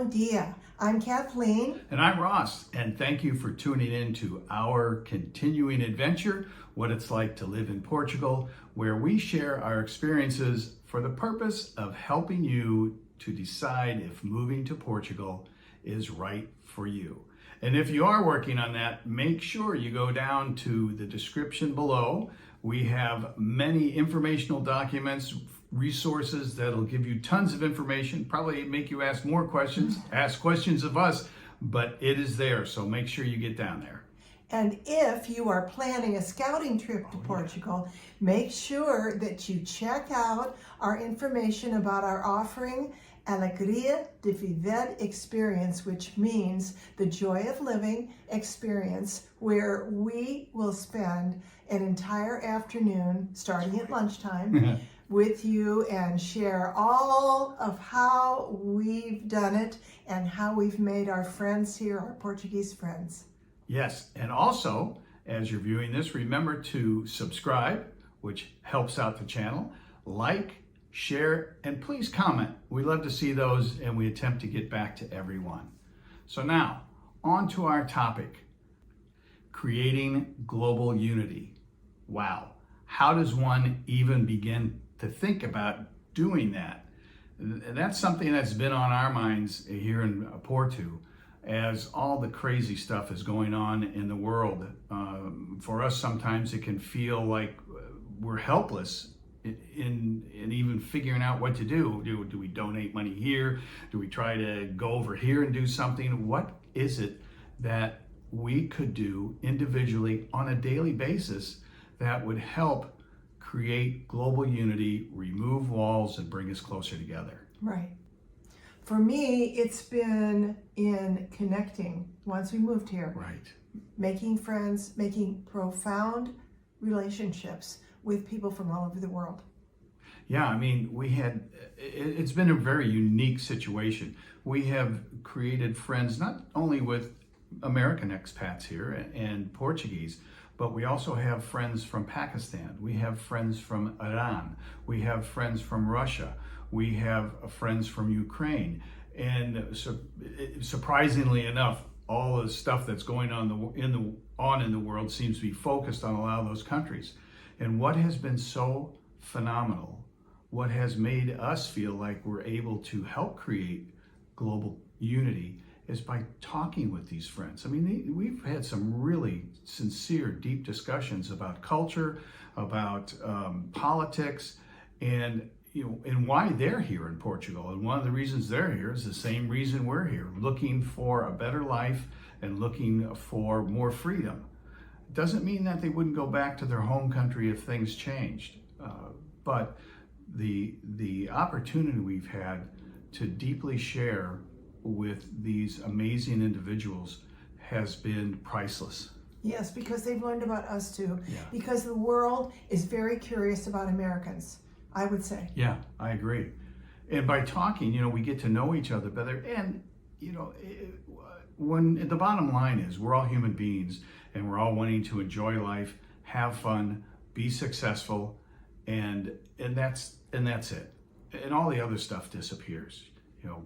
Bon dia. I'm Kathleen. And I'm Ross, and thank you for tuning in to our continuing adventure, what it's like to live in Portugal, where we share our experiences for the purpose of helping you to decide if moving to Portugal is right for you. And if you are working on that, make sure you go down to the description below. We have many informational documents, resources that'll give you tons of information, probably make you ask more questions, ask questions of us, but it is there, so make sure you get down there. And if you are planning a scouting trip to Portugal, make sure that you check out our information about our offering Alegria de Viver experience, which means the joy of living experience, where we will spend an entire afternoon starting at lunchtime with you and share all of how we've done it and how we've made our friends here, our Portuguese friends. Yes, and also, as you're viewing this, remember to subscribe, which helps out the channel, like, share, and please comment. We love to see those, and we attempt to get back to everyone. So now, on to our topic, creating global unity. Wow, how does one even begin to think about doing that? That's something that's been on our minds here in Porto, as all the crazy stuff is going on in the world. For us, sometimes it can feel like we're helpless in even figuring out what to do. Do we donate money here? Do we try to go over here and do something? What is it that we could do individually on a daily basis that would help create global unity, remove walls, and bring us closer together? Right. For me, it's been in connecting once we moved here. Right. Making friends, making profound relationships with people from all over the world. Yeah, I mean, it's been a very unique situation. We have created friends not only with American expats here and Portuguese, but we also have friends from Pakistan. We have friends from Iran. We have friends from Russia. We have friends from Ukraine. And surprisingly enough, all the stuff that's going on in the world seems to be focused on a lot of those countries. And what has been so phenomenal, what has made us feel like we're able to help create global unity, is by talking with these friends. I mean, we've had some really sincere, deep discussions about culture, about politics, and and why they're here in Portugal. And one of the reasons they're here is the same reason we're here, looking for a better life and looking for more freedom. Doesn't mean that they wouldn't go back to their home country if things changed, but the opportunity we've had to deeply share with these amazing individuals has been priceless. Yes, because they've learned about us too. Yeah. Because the world is very curious about Americans, I would say. Yeah, I agree. And by talking, we get to know each other better. And, when the bottom line is we're all human beings and we're all wanting to enjoy life, have fun, be successful, and that's it. And all the other stuff disappears.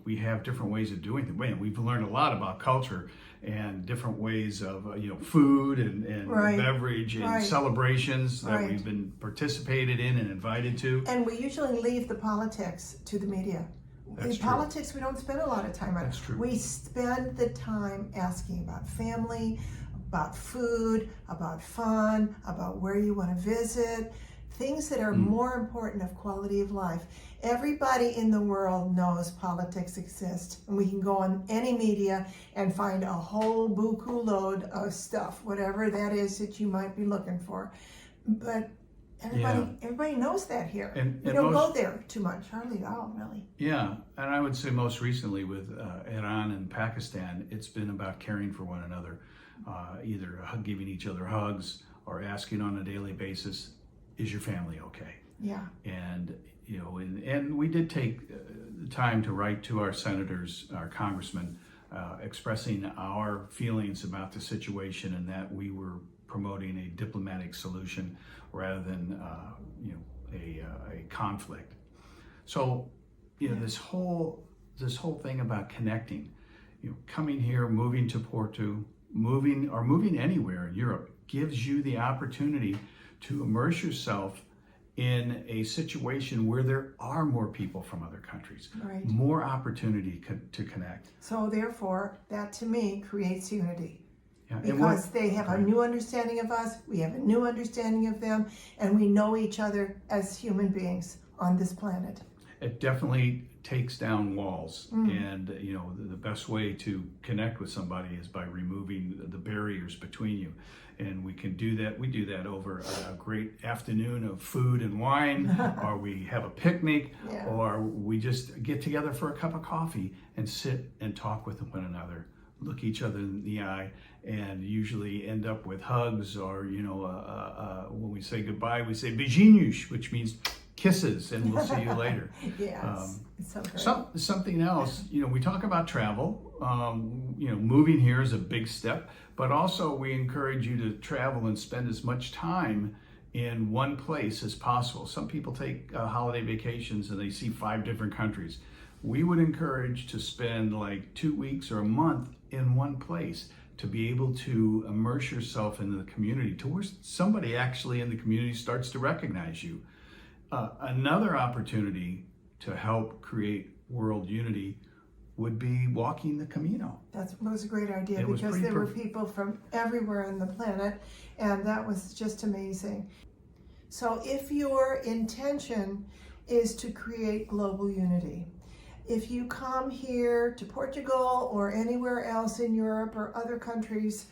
We have different ways of doing things. We've learned a lot about culture and different ways of, food and right. beverage and right. celebrations that right. we've been participated in and invited to. And we usually leave the politics to the media. That's in true. Politics, we don't spend a lot of time on. That's true. We spend the time asking about family, about food, about fun, about where you want to visit, things that are more important of quality of life. Everybody in the world knows politics exists, and we can go on any media and find a whole buku load of stuff, whatever that is that you might be looking for. But everybody knows that here. And we don't go there too much, hardly at all, really. Yeah, and I would say most recently with Iran and Pakistan, it's been about caring for one another, either giving each other hugs or asking on a daily basis, is your family okay? Yeah. And and we did take the time to write to our senators, our congressmen, expressing our feelings about the situation and that we were promoting a diplomatic solution rather than a conflict. So this whole this whole thing about connecting, coming here, moving to Porto, moving anywhere in Europe gives you the opportunity to immerse yourself in a situation where there are more people from other countries, Right. more opportunity to connect. So therefore, that to me creates unity. Yeah, and Because they have a new understanding of us, we have a new understanding of them, and we know each other as human beings on this planet. it definitely takes down walls, and the best way to connect with somebody is by removing the barriers between you, and we can do that. We do that over a great afternoon of food and wine, or we have a picnic, Yeah. or we just get together for a cup of coffee and sit and talk with one another, look each other in the eye, and usually end up with hugs, or when we say goodbye, we say Beijinhos, which means kisses, and we'll see you later. Yes, it's so great. Something else, we talk about travel. Moving here is a big step, but also we encourage you to travel and spend as much time in one place as possible. Some people take holiday vacations and they see 5 different countries. We would encourage to spend like 2 weeks or a month in one place to be able to immerse yourself in the community, to where somebody actually in the community starts to recognize you. Another opportunity to help create world unity would be walking the Camino. That was a great idea, It was because pretty there were people from everywhere on the planet, and that was just amazing. So if your intention is to create global unity, if you come here to Portugal or anywhere else in Europe or other countries,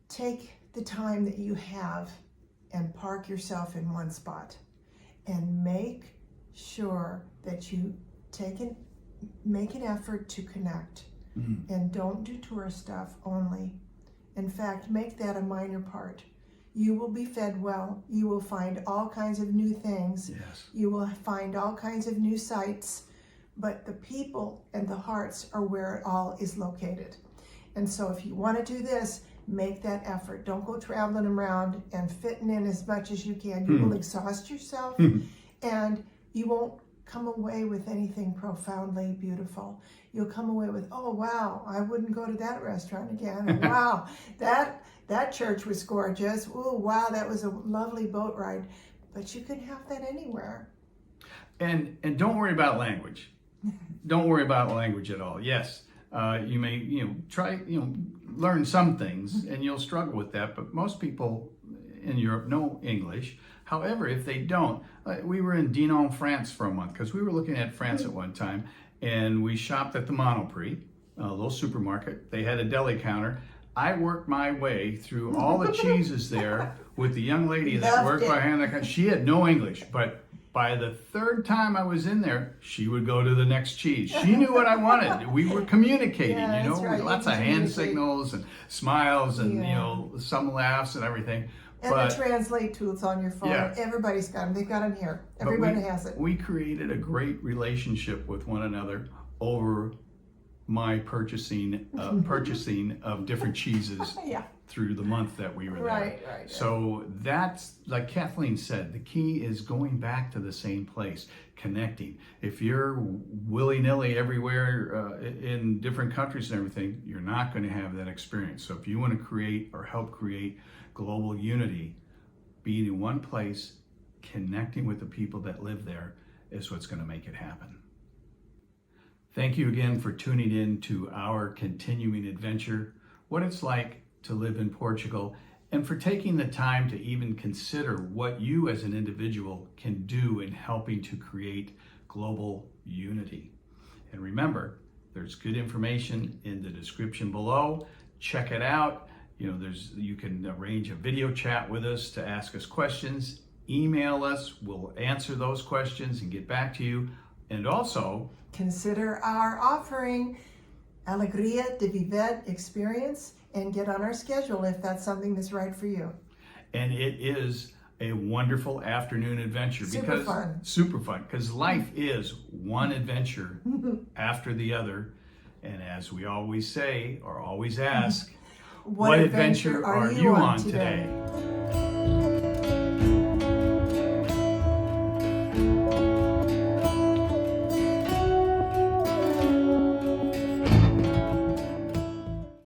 take the time that you have and park yourself in one spot and make sure that you make an effort to connect, and don't do tourist stuff only. In fact, make that a minor part. You will be fed well. You will find all kinds of new things. Yes. You will find all kinds of new sights, but the people and the hearts are where it all is located. And so if you want to do this, make that effort. Don't go traveling around and fitting in as much as you can. You will exhaust yourself, and you won't come away with anything profoundly beautiful. You'll come away with, oh wow, I wouldn't go to that restaurant again. Or, wow, that church was gorgeous. Oh wow, that was a lovely boat ride. But you can have that anywhere. And don't worry about language. Don't worry about language at all. Yes, you may try learn some things, and you'll struggle with that. But most people in Europe know English. However, if they don't, we were in Dinan, France for a month, because we were looking at France at one time, and we shopped at the Monoprix, a little supermarket. They had a deli counter. I worked my way through all the cheeses there with the young lady that worked behind the counter. She had no English, but by the 3rd time I was in there, she would go to the next cheese. She knew what I wanted. We were communicating, Yeah, that's right. lots of hand signals and smiles and, some laughs and everything. And the translate tools on your phone. Yeah. Everybody's got them. They've got them here. Everybody has it. We created a great relationship with one another over my purchasing of different cheeses through the month that we were there. Right. So that's, like Kathleen said, the key is going back to the same place, connecting. If you're willy-nilly everywhere in different countries and everything, you're not going to have that experience. So if you want to create or help create global unity, being in one place, connecting with the people that live there is what's going to make it happen. Thank you again for tuning in to our continuing adventure, what it's like to live in Portugal, and for taking the time to even consider what you as an individual can do in helping to create global unity. And remember, there's good information in the description below. Check it out. You can arrange a video chat with us to ask us questions. Email us. We'll answer those questions and get back to you. And also, consider our offering, Alegria de Viver experience, and get on our schedule if that's something that's right for you. And it is a wonderful afternoon adventure. Super fun, because life is one adventure after the other. And as we always say, or always ask, what adventure are you on today?